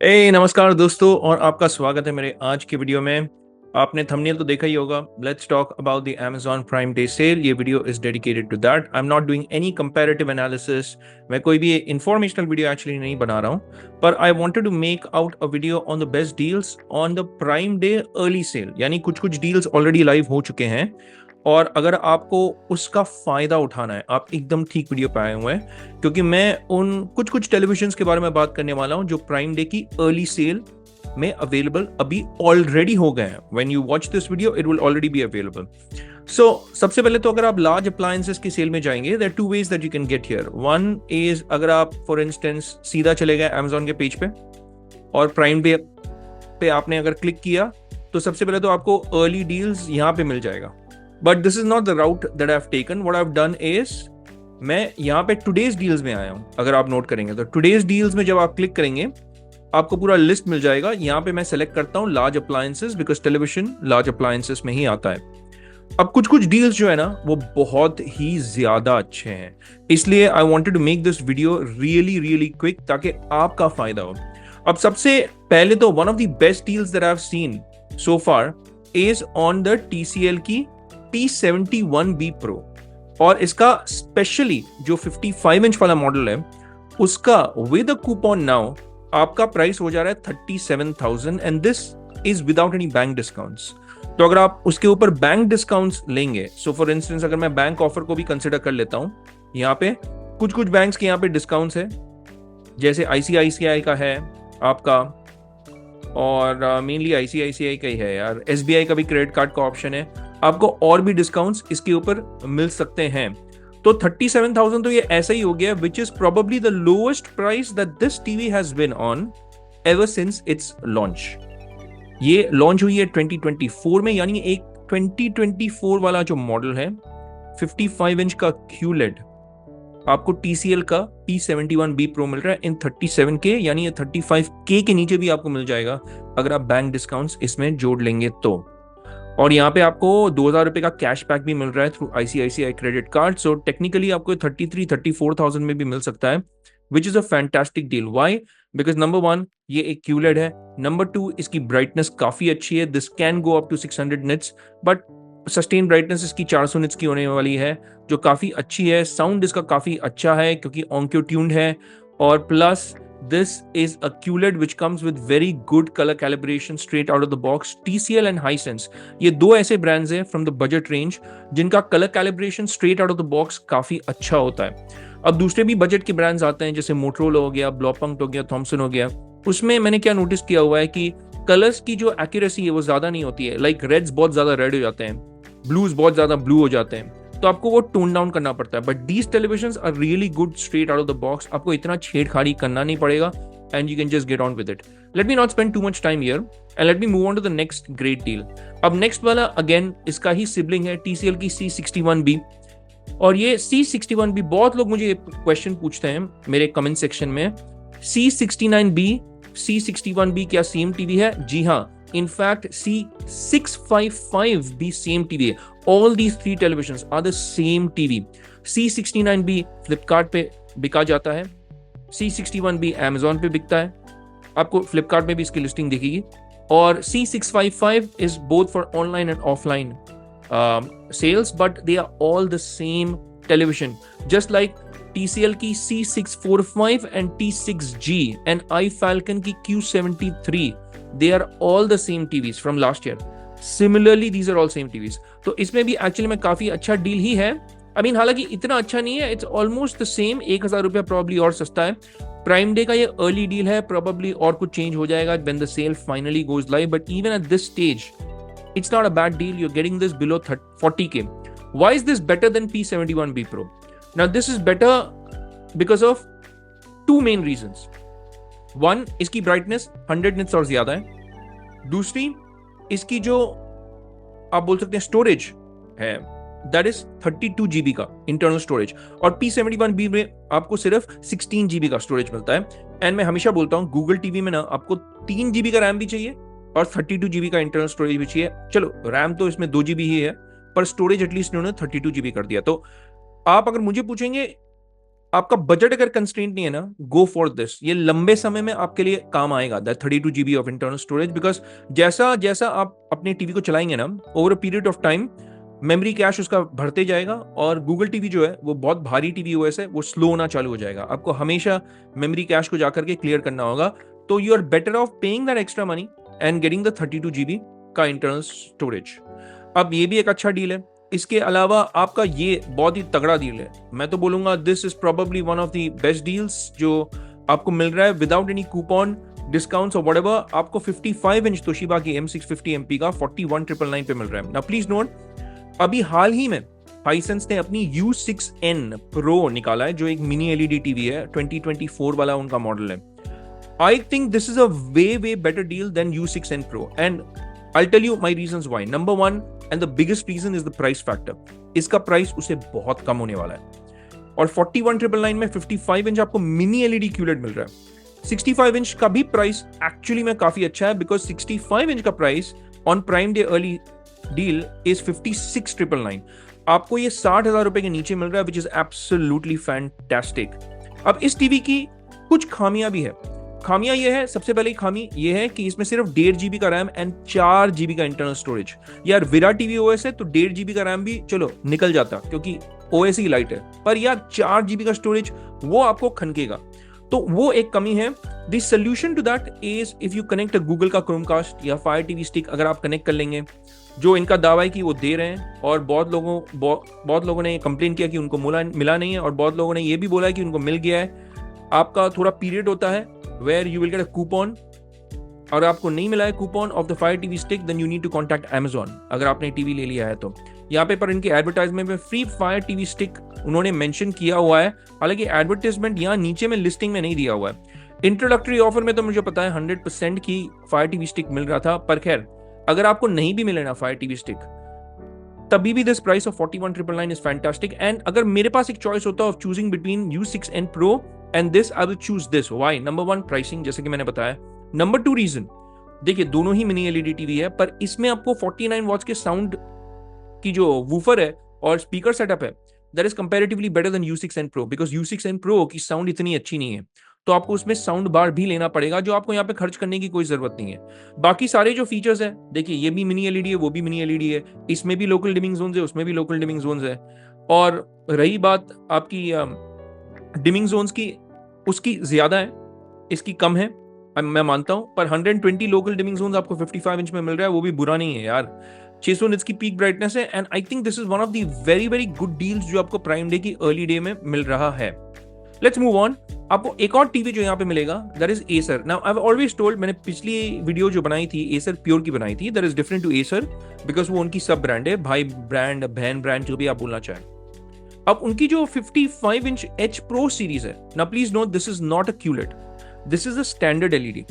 नमस्कार दोस्तों, और आपका स्वागत है मेरे आज की वीडियो में। आपने थंबनेल तो देखा ही होगा। Let's talk about the Amazon prime day sale. ये video is dedicated to that. I am not doing any comparative analysis. मैं कोई भी इंफॉर्मेशनल वीडियो एक्चुअली नहीं बना रहा हूँ, पर I wanted to make out a video on the best deals on the prime day early sale. यानी कुछ कुछ डील्स ऑलरेडी लाइव हो चुके हैं, और अगर आपको उसका फायदा उठाना है, आप एकदम ठीक वीडियो पे आए हुए हैं, क्योंकि मैं उन कुछ कुछ टेलीविजन के बारे में बात करने वाला हूं जो प्राइम डे की अर्ली सेल में अवेलेबल अभी ऑलरेडी हो गए हैं। When you watch this video it will already be available. So सबसे पहले तो अगर आप लार्ज अप्लायंसेस की सेल में जाएंगे, there are two ways that you can get here. One is, अगर आप फॉर इंस्टेंस सीधा चले गए Amazon के पेज पे और प्राइम डे पे आपने अगर क्लिक किया, तो सबसे पहले तो आपको अर्ली डील्स यहां पे मिल जाएगा। But this is not the route that I have taken. What I have done is, मैं यहाँ पे टुडेज डील्स में आया हूँ। अगर आप नोट करेंगे तो टुडेज डील्स में जब आप क्लिक करेंगे, आपको पूरा लिस्ट मिल जाएगा। यहाँ पे मैं सेलेक्ट करता हूँ large appliances, because television large appliances में ही आता है। अब कुछ कुछ डील्स जो है ना, वो बहुत ही ज्यादा अच्छे हैं, इसलिए I wanted to make this video really really quick, ताकि आपका फायदा हो। अब सबसे पहले तो one of the best deals that I have seen so far is on the TCL की T71B Pro, और इसका स्पेशली जो 55 इंच वाला मॉडल है, उसका विद अ कूपन नाउ आपका प्राइस हो जा रहा है 37,000, and this is without any bank discounts. तो अगर आप उसके ऊपर बैंक डिस्काउंट्स लेंगे, सो फॉर इंस्टेंस अगर मैं बैंक ऑफर को भी कंसिडर कर लेता हूं, यहाँ पे कुछ कुछ बैंक्स के यहाँ पे डिस्काउंट्स है, जैसे ICICI का है आपका, और मेनली ICICI का ही है यार। SBI का भी क्रेडिट कार्ड का ऑप्शन है, आपको और भी डिस्काउंट्स इसके ऊपर मिल सकते हैं। तो 37,000 तो ये ऐसा ही हो गया, which is probably the lowest price that this TV has been on ever since it's launch. ये लॉन्च हुई है 2024 में, यानी एक 2024 वाला जो मॉडल है 55 इंच का QLED आपको TCL का T71B Pro मिल रहा है इन 37K, यानी ये 35K के नीचे भी आपको मिल जाएगा अगर आप बैंक डिस्काउंट्स इसमें जोड़ लेंगे तो। और यहाँ पे आपको 2,000 रुपए का कैशबैक भी मिल रहा है through ICICI credit card. So technically आपको 34,000 में भी मिल सकता है, which is a fantastic deal. Why? Because number one, ये एक QLED है। नंबर टू, इसकी ब्राइटनेस काफी अच्छी है। This can go up to 600 nits, but sustain brightness इसकी 400 निट्स की होने वाली है, जो काफी अच्छी है। साउंड इसका काफी अच्छा है क्योंकि ऑनक्यू ट्यून्ड है, और plus this is a QLED which comes with very good color calibration straight out of the box. TCL and Hisense, ये दो ऐसे ब्रांड्स हैं from the budget range जिनका color calibration straight out of the box काफी अच्छा होता है। अब दूसरे भी बजट के ब्रांड्स आते हैं, जैसे मोटरोला हो गया, ब्लॉपंक्ट हो गया, थॉमसन हो गया। उसमें मैंने क्या नोटिस किया हुआ है कि कलर्स की जो एक्यूरेसी है वो ज्यादा नहीं होती है। लाइक रेड्स बहुत ज्यादा रेड हो जाते हैं, ब्लूज बहुत ज्यादा ब्लू हो जाते हैं, तो आपको वो टोन डाउन करना पड़ता है। But these television are really good straight out of the box, आपको इतना छेड़खाड़ी करना नहीं पड़ेगा, and you can just get on with it. Let me not spend too much time here and let me move on to the next great deal. अब next वाला again इसका ही सिबलिंग है, TCL की C61B। और ये C61B, बहुत लोग मुझे क्वेश्चन पूछते हैं मेरे कमेंट सेक्शन में, C69B C61B क्या सेम टीवी है? जी हाँ, इनफैक्ट C655B सेम टीवी है। All these three televisions are the same TV. C69B Flipkart पे बिका जाता है, C61B Amazon पे बिकता है, आपको फ्लिपकार्ट में भी इसकी लिस्टिंग दिखेगी। और C655 is both for online and offline sales, but they are all the same television. Just like TCL की C645 and T6G and iFalcon की Q73, they are all the same TVs from last year. Similarly, these are all same TVs. तो इसमें भी actually में काफी अच्छा deal ही है। I mean हालांकि इतना अच्छा नहीं है, इट्स ऑलमोस्ट द सेम, 1,000 रुपया प्रॉब्ली और सस्ता है। प्राइम डे का ये अर्ली डील है, प्रॉब्ली और कुछ चेंज हो जाएगा when the sale finally goes live, but even at this stage it's not a bad deal. You're getting this below 40K. Why is this better than P71B Pro? Now this is better because of two main reasons. One, इसकी brightness 100 nits और ज्यादा है। दूसरी, इसकी जो आप बोल सकते हैं स्टोरेज है, that is 32 GB का इंटरनल स्टोरेज, और P71B में आपको सिर्फ 16 GB का स्टोरेज मिलता है। एंड मैं हमेशा बोलता हूँ, गूगल टीवी में ना आपको 3 GB का रैम भी चाहिए और 32 GB का इंटरनल स्टोरेज भी चाहिए। चलो रैम तो इसमें 2 GB ही है, पर स्टोरेज एटलीस्ट उन्होंने 32 GB कर दिया। तो आप अगर मुझे पूछेंगे आपका बजट अगर कंस्ट्रेंट नहीं है ना, गो फॉर दिस, ये लंबे समय में आपके लिए काम आएगा, that 32 GB of internal storage, because जैसा जैसा आप अपने टीवी को चलाएंगे ना, over a period of time memory cache उसका भरते जाएगा, और गूगल टीवी जो है वो बहुत भारी टीवी ओएस है, वो स्लो होना चालू हो जाएगा, आपको हमेशा मेमोरी कैश को जाकर के क्लियर करना होगा। तो you are better off paying that extra money and getting the 32 GB का इंटरनल स्टोरेज। अब ये भी एक अच्छा डील है। इसके अलावा आपका ये बहुत ही तगड़ा डील है, मैं तो बोलूंगा this is probably one of the best deals जो आपको मिल रहा है विदाउट एनी कूपन डिस्काउंट्स और व्हाटएवर। आपको 55 इंच तोशिबा की M650 MP का 41,999 पे मिल रहा है। नाउ प्लीज नोट, अभी हाल ही में हाइसेंस ने अपनी U6N Pro निकाला है, जो एक मिनी LED टीवी है, 2024 वाला उनका मॉडल है। I think this is a way better deal than U6N Pro, and I'll tell you my reasons why. Number one, and the biggest reason is the price factor. इसका price उसे बहुत कम होने वाला है, और 41,999 में 55 इंच आपको मिनी LED QLED मिल रहा है। 65 इंच का भी प्राइस एक्चुअली में काफी अच्छा है, बिकॉज 65 इंच का price on Prime day early deal is 56,999। आपको ये 60,000 रुपए के नीचे मिल रहा है, विच इज एब्सोल्युटली फैंटास्टिक। अब इस टीवी की कुछ खामियां भी है। खामियां ये है, सबसे पहली खामी ये है कि इसमें सिर्फ 1.5 GB का रैम एंड 4 GB का इंटरनल स्टोरेज। यार विरा टीवी ओएस है तो 1.5 GB का रैम भी चलो निकल जाता, क्योंकि ओएस ही लाइट है, पर यार 4 GB का स्टोरेज वो आपको खनकेगा, तो वो एक कमी है। The solution to that is if you connect a Google का क्रोमकास्ट या फायर टीवी स्टिक, अगर आप कनेक्ट कर लेंगे, जो इनका दावा है कि वो दे रहे हैं, और बहुत लोगों ने कंप्लेन किया कि उनको मिला नहीं है, और बहुत लोगों ने ये भी बोला है कि उनको मिल गया है। आपका थोड़ा पीरियड होता है where you will get a coupon, और आपको नहीं मिला है coupon off the Fire TV Stick, then you need to contact Amazon, अगर आपने टीवी ले लिया है तो। यहाँ पे पर इनके एडवर्टाइजमेंट में फ्री फायर टीवी स्टिक उन्होंने मेंशन किया हुआ है, हालांकि एडवर्टाइजमेंट यहाँ नीचे में लिस्टिंग में नहीं दिया हुआ है। इंट्रोडक्टरी ऑफर में तो मुझे पता है 100% की फायर टीवी स्टिक मिल रहा था, पर खैर अगर आपको नहीं भी मिले ना फायर टीवी स्टिक, तभी भी this price of 41,999 is fantastic. And अगर मेरे पास एक चॉइस होता of choosing between U6N Pro and this, I will choose this. Why? Number 1 pricing, जैसे कि मैंने बताया। नंबर 2 रीजन, देखिए दोनों ही मिनी LED टीवी है, पर इसमें आपको 49 वॉट्स के साउंड की जो वूफर है और स्पीकर सेटअप है, that is comparatively better than U6N Pro, because U6N Pro की साउंड इतनी अच्छी नहीं है, तो आपको उसमें साउंड बार भी लेना पड़ेगा, जो आपको यहाँ पे खर्च करने की कोई जरूरत नहीं है। बाकी सारे जो फीचर्स है, देखिए ये भी मिनी LED है, वो भी मिनी LED है, इसमें भी लोकल डिमिंग जोन्स है, उसमें भी लोकल डिमिंग जोन्स है। और रही बात आपकी डिमिंग जोन्स की, उसकी ज्यादा है, इसकी कम है, मैं मानता हूं, पर 120 लोकल डिमिंग जोन्स आपको 55 इंच में मिल रहा है, वो भी बुरा नहीं है यार। 600 निट्स की पीक ब्राइटनेस है, and I think this is one of the very very good deals जो आपको प्राइम डे की अर्ली डे में मिल रहा है। Let's move on. आपको एक और टीवी जो यहाँ पे मिलेगा, that is Acer. Now I have always told, मैंने पिछली वीडियो जो बनाई थी एसर प्योर की बनाई थी, that is different to Acer, because वो उनकी सब ब्रांड है, भाई ब्रांड, बहन ब्रांड, जो भी आप बोलना चाहें। अब उनकी जो 55 इंच H Pro सीरीज है ना, please note this is not a QLED, this is a standard LED,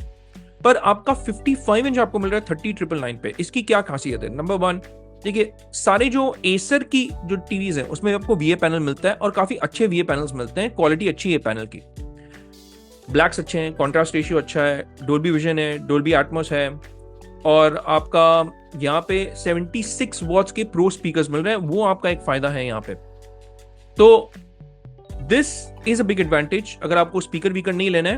पर आपका 55 इंच आपको मिल रहा है 30,999 पे। इसकी क्या खासियत है? नंबर 1, देखिए सारे जो एसर की जो टीवीज हैं उसमें आपको VA पैनल मिलता है, और काफी अच्छे VA पैनल्स मिलते हैं, क्वालिटी अच्छी है पैनल की, ब्लैक्स अच्छे हैं, कॉन्ट्रास्ट रेशियो अच्छा है, डोल्बी विजन है, डोल्बी एटमॉस है, और आपका यहाँ पे 76 वॉट्स के प्रो स्पीकर्स मिल रहे हैं, वो आपका एक फायदा है यहाँ पे। तो this is a big advantage. अगर आपको स्पीकर वीकर नहीं लेना है,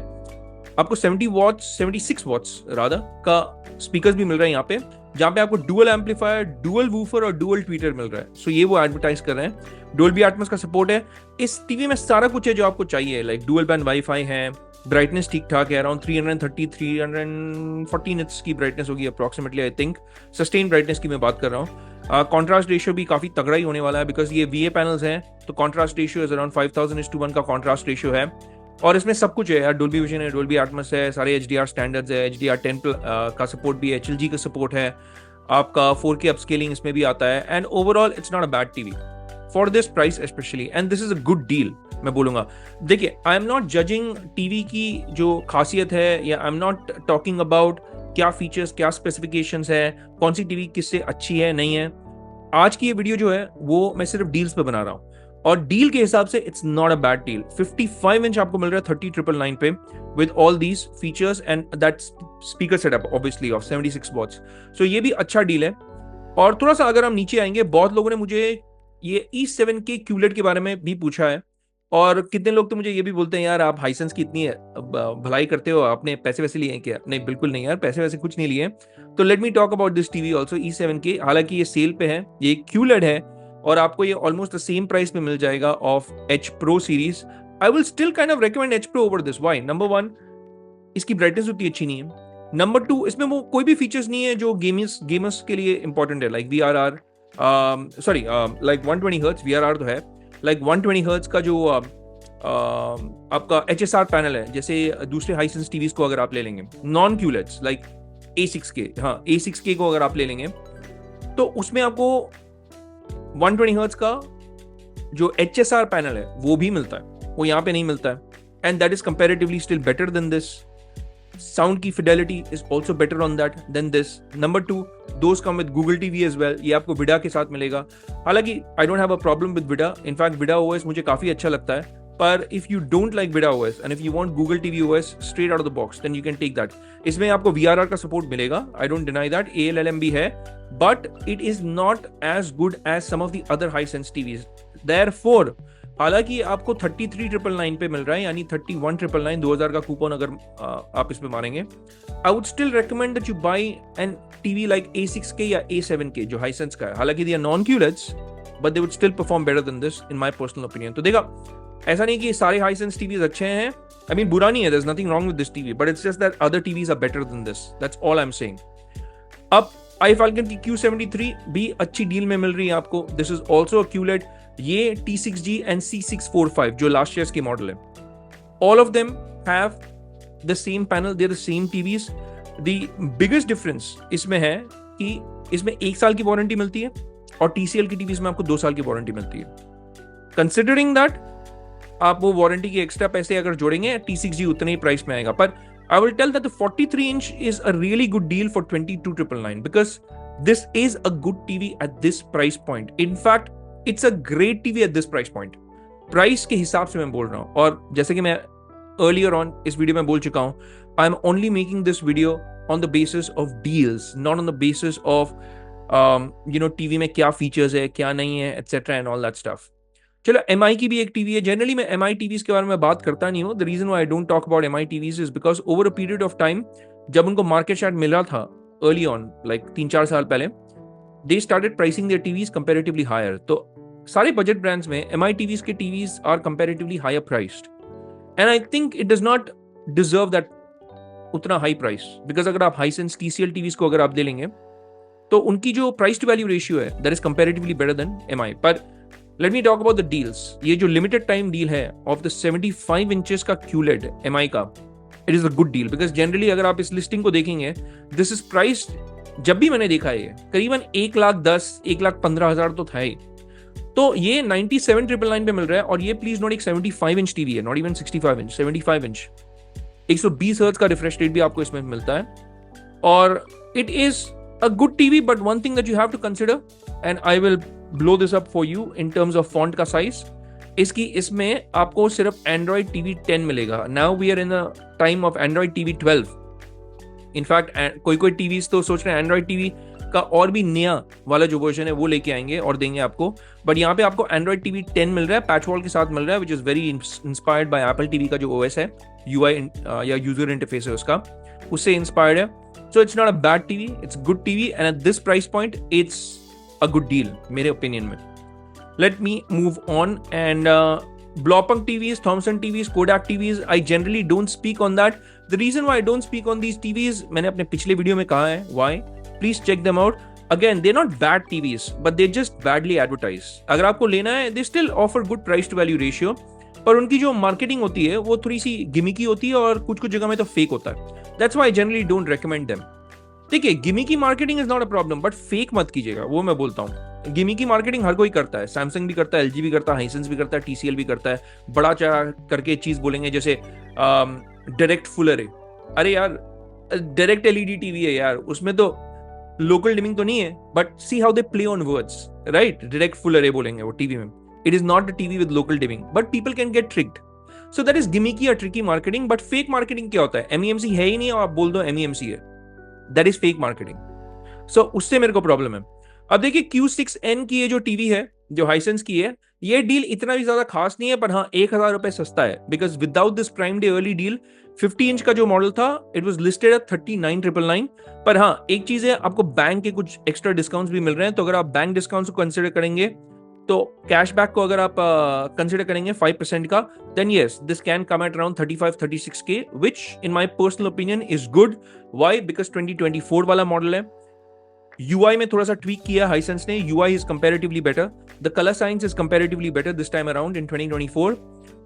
आपको 76 वॉट्स राधा का स्पीकर्स भी मिल रहा है यहाँ पे, जहां पे आपको डुअल एम्पलीफायर, डुअल वूफर और डुअल ट्वीटर मिल रहा है। सो ये वो एडवर्टाइज कर रहे हैं। डोल्बी एटमॉस का सपोर्ट है इस टीवी में, सारा कुछ है जो आपको चाहिए, लाइक डुअल बैंड वाईफाई है, ब्राइटनेस ठीक ठाक है, अराउंड 340 निट्स की ब्राइटनेस होगी approximately, I think. Sustain brightness की मैं बात कर रहा हूँ। कॉन्ट्रास्ट रेशियो भी काफी तगड़ा ही होने वाला है, बिकॉज ये VA पैनल्स हैं, तो कॉन्ट्रास्ट रेशियो इज अराउंड 5000:1 का कॉन्ट्रास्ट रेशियो है, और इसमें सब कुछ है यार, डोल्बी विजन है, डोल्बी एटमॉस है, सारे HDR स्टैंडर्ड्स है, HDR10 का सपोर्ट भी है, HLG का सपोर्ट है, आपका 4K अपस्केलिंग इसमें भी आता है, and overall it's not a bad TV for this price specially, and this is a good deal मैं बोलूंगा। देखिए आई एम नॉट जजिंग टीवी की जो खासियत है, या आई एम नॉट टॉकिंग अबाउट क्या फीचर्स, क्या स्पेसिफिकेशंस है, कौन सी टीवी किससे अच्छी है नहीं है। आज की ये वीडियो जो है वो मैं सिर्फ डील्स पे बना रहा हूँ, और डील के हिसाब से it's not a bad deal. 55 inch आपको मिल रहा है 30,999 पे, with all these features and that speaker setup obviously of 76 watts. So ये भी अच्छा डील है। और थोड़ा सा अगर हम नीचे आएंगे, बहुत लोगों ने मुझे ये E7 के QLED के बारे में भी पूछा है, और कितने लोग तो मुझे ये भी बोलते हैं यार आप हाइसेंस की इतनी भलाई करते हो, आपने पैसे वैसे लिए हैं क्या? नहीं, बिल्कुल नहीं यार, पैसे वैसे कुछ नहीं लिए। तो let me talk about this TV also, E7K। हालांकि ये सेल पे है, ये QLED है और आपको ये ऑलमोस्ट द सेम प्राइस में मिल जाएगा of H Pro series. I will still kind of recommend H Pro over this. Why? Number one, इसकी ब्राइटनेस उतनी अच्छी नहीं है। नंबर टू, इसमें वो कोई भी फीचर्स नहीं है जो गेमर्स के लिए इंपॉर्टेंट है, like VRR, sorry like 120 hertz VRR तो है, लाइक 120 हर्ट्ज का जो आपका HSR पैनल है, जैसे दूसरे हाइसेंस टीवीज को अगर आप ले लेंगे नॉन QLEDs लाइक A6K, हाँ A6K को अगर आप ले लेंगे तो उसमें आपको 120 हर्ट्ज का जो HSR पैनल है वो भी मिलता है, वो यहाँ पे नहीं मिलता है, and that is comparatively still better than this. Sound की fidelity is also better on that than this. Number two, those come with Google TV as well, ये आपको विडा के साथ मिलेगा। हालांकि I don't have a problem with Vidaa, in fact Vidaa OS मुझे काफी अच्छा लगता है, पर if you don't like Vidaa OS and if you want Google TV OS straight out of the box then you can take that. इसमें आपको VRR का support मिलेगा, I don't deny that, ALLM भी है, but it is not as good as some of the other Hisense TVs. Therefore हालांकि आपको 33,999 पे मिल रहा है, यानी 31,999, 2000 का कूपन अगर आप इस पे मारेंगे, I would still recommend that you buy an TV like A6K या A7K जो हाइसेंस का है। हालांकि they are non QLEDs but they would still perform better than this in my personal opinion. तो देखा, ऐसा नहीं कि सारे हाइसेंस टीवीज अच्छे हैं, आई मीन बुरा नहीं है, there is nothing wrong with this TV, but it's just that other TVs are better than this, that's all I am saying. अब iFalcon की Q73 भी अच्छी डील में मिल रही है आपको, दिस इज ऑल्सो QLED। ये T6G and C645 जो लास्ट ईयर की मॉडल है, all of them have the same panel, they're the same TVs। the biggest difference इसमें है कि इसमें 1 साल की वारंटी मिलती है और TCL की टीवीज में आपको 2 साल की वारंटी मिलती है। कंसिडरिंग दैट आप वो वारंटी के एक्स्ट्रा पैसे अगर जोड़ेंगे, T6G उतने ही प्राइस में आएगा। पर I will tell that the 43 inch is a really good deal for 22,999 because this is a good TV at this price point. In fact, it's a great TV at this price point. Price के हिसाब से मैं बोल रहा हूँ, और जैसे कि मैं earlier on इस वीडियो में बोल चुका हूँ, I am only making this video on the basis of deals, not on the basis of TV में क्या फीचर्स है क्या नहीं है etc and all that stuff। चलो, MI की भी एक टीवी है। जनरली मैं MI टीवीज के बारे में बात करता नहीं हूँ। The reason why I don't talk about MI TVs is because over a period of time जब उनको मार्केट शेयर मिला था अर्ली ऑन, लाइक 3-4 साल पहले, they started pricing their TVs comparatively higher. तो सारे बजट ब्रांड्स में MI टीवीज के TVs are comparatively higher priced, and I think it does not deserve that उतना हाई प्राइस, बिकॉज अगर आप हाइसेंस TCL टीवीज को अगर आप दे लेंगे तो उनकी जो प्राइस टू वैल्यू रेशियो है that is comparatively better than MI। पर let me talk about the deals. ये जो लिमिटेड टाइम डील है ऑफ द 75 इंचेस का QLED MI का, it is a good deal because generally अगर आप इस लिस्टिंग को देखेंगे, दिस इज प्राइस्ड, जब भी मैंने देखा है करीबन 1,10,000 1,15,000 तो था ही। तो ये 97,999 पे मिल रहा है, और ये प्लीज नोट एक 75 इंच टीवी है, not even 65 inch, 75 inch. 120 hertz का रिफ्रेश रेट भी आपको इसमें मिलता है, और it is a good TV. But one thing that you have to consider, and I will blow this up for you in terms of font का size, इसमें आपको सिर्फ Android TV 10 मिलेगा। Now we are in a time of Android TV 12। In fact कोई TVs तो सोच रहे हैं Android TV का और भी नया वाला जो वर्जन है वो लेके आएंगे और देंगे आपको, बट यहाँ पे आपको Android TV 10 मिल रहा है, पैच वॉल के साथ मिल रहा है, which is very inspired by Apple TV का जो OS है, UI या यूजर इंटरफेस है उसका, उससे इंस्पायर्ड है। So it's not a bad TV, it's good TV, and at this price point it's a good deal मेरे ओपिनियन में। Let me move on, and Blopunk TVs, Thomson TVs, Kodak TVs, I generally don't speak on that. The reason why I don't speak on these TVs, मैंने अपने पिछले video में कहा है why, please check them out। Again, they're not bad TVs, but they're just badly advertised। अगर आपको लेना है, they still offer good price to value ratio, पर उनकी जो मार्केटिंग होती है वो थोड़ी सी गिमिकी होती है, और कुछ कुछ जगह में तो फेक होता है। That's why I generally don't recommend them। देखिए, गिमी की marketing is not a problem, but fake मत कीजिएगा, वो मैं बोलता हूँ। गिमी की मार्केटिंग हर कोई करता है, सैमसंग भी करता है, LG भी करता है, हाइसेंस भी करता है, TCL भी करता है। बड़ा चढ़ा करके चीज बोलेंगे, जैसे डायरेक्ट फुलर है। अरे यार, डायरेक्ट LED टीवी है यार, उसमें तो लोकल डिमिंग तो नहीं है, but see how they play on words, right? Direct fuller है बोलेंगे वो टीवी में। It is not a TV with local dimming, but people can get tricked. So that is gimmicky या tricky marketing. But fake marketing क्या होता है? MEMC है ही नहीं और आप बोल दो MEMC है, दैट इज फेक मार्केटिंग। सो उससे मेरे को प्रॉब्लम है। अब देखिए, Q6N की ये जो टीवी है, जो हाइसेंस की है, ये डील इतना भी ज्यादा खास नहीं है, पर हाँ 1,000 रुपए सस्ता है, because without this prime day early deal 50 inch का जो मॉडल था इट वाज लिस्टेड एट 39,999। पर हाँ एक चीज है, आपको बैंक के कुछ एक्स्ट्रा डिस्काउंट्स भी मिल रहे हैं, तो अगर आप बैंक डिस्काउंट्स को कंसिडर करेंगे, तो कैशबैक को अगर आप कंसिडर करेंगे 5% का, then yes this can come at around 35-36K, which in my personal opinion is good. Why? Because 2024 वाला मॉडल है। UI में थोड़ा सा ट्वीक किया हाइसेंस ने, UI is comparatively better, the colour science is comparatively better this time around in 2024,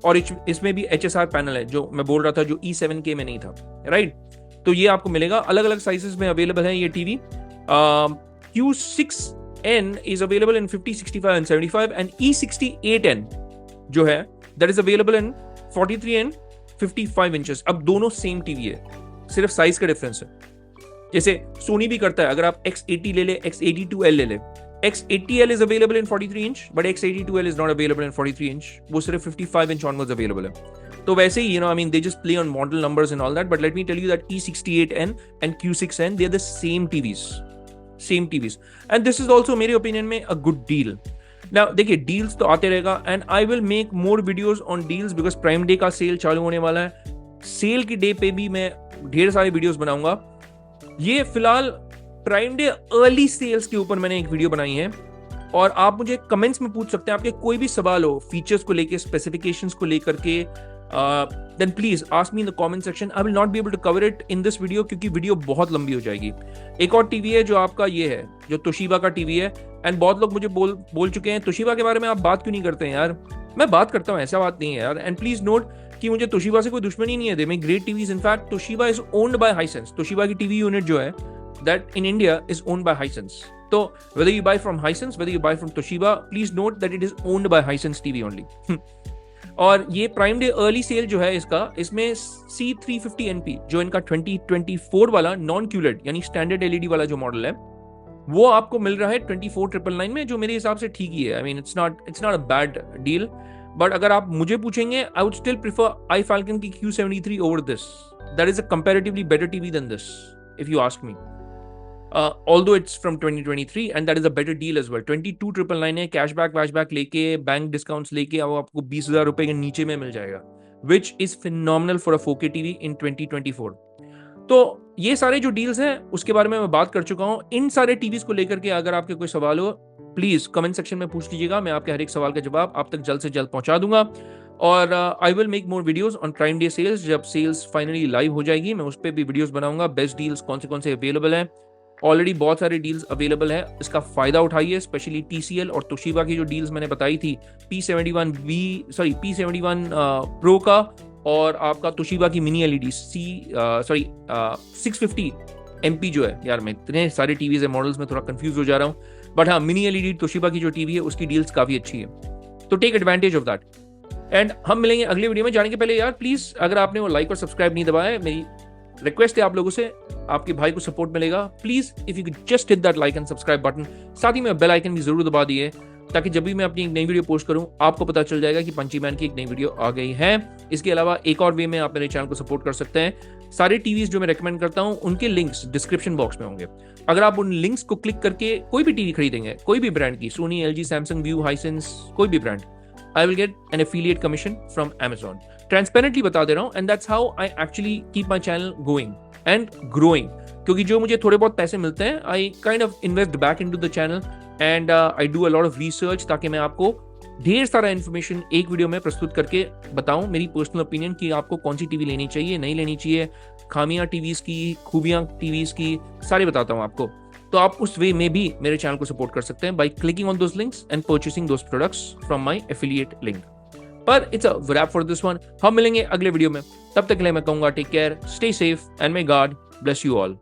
और इसमें भी HSR पैनल है जो मैं बोल रहा था, जो E7K में नहीं था, राइट? तो ये आपको मिलेगा, अलग अलग साइजेस में अवेलेबल है ये TV. Q6N is available in 50, 65 and 75, and E68N जो है that is available in 43 and 55 inches. अब दोनों सेम टीवी है, सिर्फ साइज का डिफरेंस है। जैसे सोनी भी करता है, अगर आप X80 ले ले, X82L ले ले, X80L is available in 43 inch, but X82L is not available in 43 inch. वो सिर्फ 55 inch onwards available है। तो वैसे ही, I mean, they just play on model numbers and all that, but let me tell you that E68N and Q6N, they are the same TVs, and this is also मेरे opinion में a good deal. Now देखिए, deals तो आते रहेगा, and I will make more videos on deals because Prime Day का cell चालू होने वाला है। सेल की डे पे भी मैं ढेर सारे वीडियोस बनाऊंगा। ये फिलहाल प्राइम डे अर्ली सेल्स के ऊपर मैंने एक वीडियो बनाई है, और आप मुझे कमेंट्स में पूछ सकते हैं, आपके कोई भी सवाल हो फीचर्स को लेके, स्पेसिफिकेशंस को लेकर के, then please ask me in the comment section. I will not be able to cover it in this video, क्योंकि वीडियो बहुत लंबी हो जाएगी। एक और टीवी है जो आपका ये है, जो तोशिबा का टीवी है, एंड बहुत लोग मुझे बोल चुके हैं तोशिबा के बारे में आप बात क्यों नहीं करते हैं यार। मैं बात करता हूँ, ऐसा बात नहीं है यार, एंड प्लीज नोट कि मुझे तोशिबा से कोई दुश्मनी नहीं है। They make great TVs, in fact Toshiba is owned by Hisense. Toshiba की टीवी यूनिट जो है that in India is owned by Hisense. So whether you buy from Hisense, whether you buy from Toshiba, please note that it is owned by Hisense TV only. और ये prime day early cell जो है इसका, इसमें C350NP जो इनका 2024 वाला non QLED यानी स्टैंडर्ड LED वाला जो मॉडल है, वो आपको मिल रहा है 24,999 में, जो मेरे हिसाब से ठीक ही है। I mean it's not a bad deal, but अगर आप मुझे पूछेंगे, I would still prefer iFalcon की Q73 over this. That is a comparatively better TV than this, if you ask me. Although it's from 2023 and that is a better deal as well. 22,999 है, cashback लेके, bank discounts लेके, अब आपको 20,000 रुपए के नीचे में मिल जाएगा, which is phenomenal for a 4K TV in 2024. तो ये सारे जो डील्स हैं उसके बारे में मैं बात कर चुका हूँ। इन सारे टीवीज को लेकर के अगर आपके कोई सवाल हो, प्लीज कमेंट सेक्शन में पूछ लीजिएगा, मैं आपके हर एक सवाल का जवाब आप तक जल्द से जल्द पहुंचा दूंगा। और I will make more videos on Prime Day sales. जब सेल्स फाइनली लाइव हो जाएगी, मैं उस पर भी वीडियोस बनाऊंगा। बेस्ट डील्स कौन से अवेलेबल हैं, ऑलरेडी बहुत सारे डील्स अवेलेबल है, इसका फायदा उठाइए। स्पेशली TCL और तोशिबा की जो डील्स मैंने बताई थी, P71 Pro का, और आपका तोशिबा की मिनी LED 650MP जो है, यार मैं इतने सारे टीवीज है मॉडल्स में थोड़ा कंफ्यूज हो जा रहा हूँ, बट हाँ मिनी LED तोशिबा की जो टीवी है उसकी डील्स काफी अच्छी है, तो take advantage of that. And हम मिलेंगे अगले वीडियो में। जाने के पहले यार प्लीज, अगर आपने वो लाइक और सब्सक्राइब नहीं दबाया है, मेरी रिक्वेस्ट है आप लोगों से, आपके भाई को सपोर्ट मिलेगा, please if you could just hit that like and subscribe button. साथ ही में बेल आइकन भी जरूर दबा दिए, ताकि जब भी मैं अपनी एक नई वीडियो पोस्ट करूं आपको पता चल जाएगा कि पंची मैन की एक नई वीडियो आ गई है। इसके अलावा एक और वे में आप मेरे चैनल को सपोर्ट कर सकते हैं। सारे टीवीज जो मैं रेकमेंड करता हूं उनके लिंक्स डिस्क्रिप्शन बॉक्स में होंगे। अगर आप उन लिंक्स को क्लिक करके कोई भी टीवी खरीदेंगे, कोई भी ब्रांड की, Sony, LG, Samsung, Vu, Hisense, कोई भी brand, I will get an affiliate commission from Amazon. Transparently बता दे रहा हूँ, and that's how I actually keep my channel going and growing. क्योंकि जो मुझे थोड़े बहुत पैसे मिलते हैं, I kind of invest back into the channel and I do a lot of research, ताकि मैं आपको ढेर सारा इन्फॉर्मेशन एक वीडियो में प्रस्तुत करके बताऊं, मेरी पर्सनल ओपिनियन कि आपको कौन सी टीवी लेनी चाहिए, नहीं लेनी चाहिए, खामियां टीवीज की, खूबियां टीवीज की, सारे बताता हूं आपको। तो आप उस वे में भी मेरे चैनल को सपोर्ट कर सकते हैं by clicking on those links and purchasing those products from my affiliate link. पर it's a wrap for this one. हम मिलेंगे अगले वीडियो में, तब तक के लिए मैं कहूंगा take care, stay safe and may God bless you all.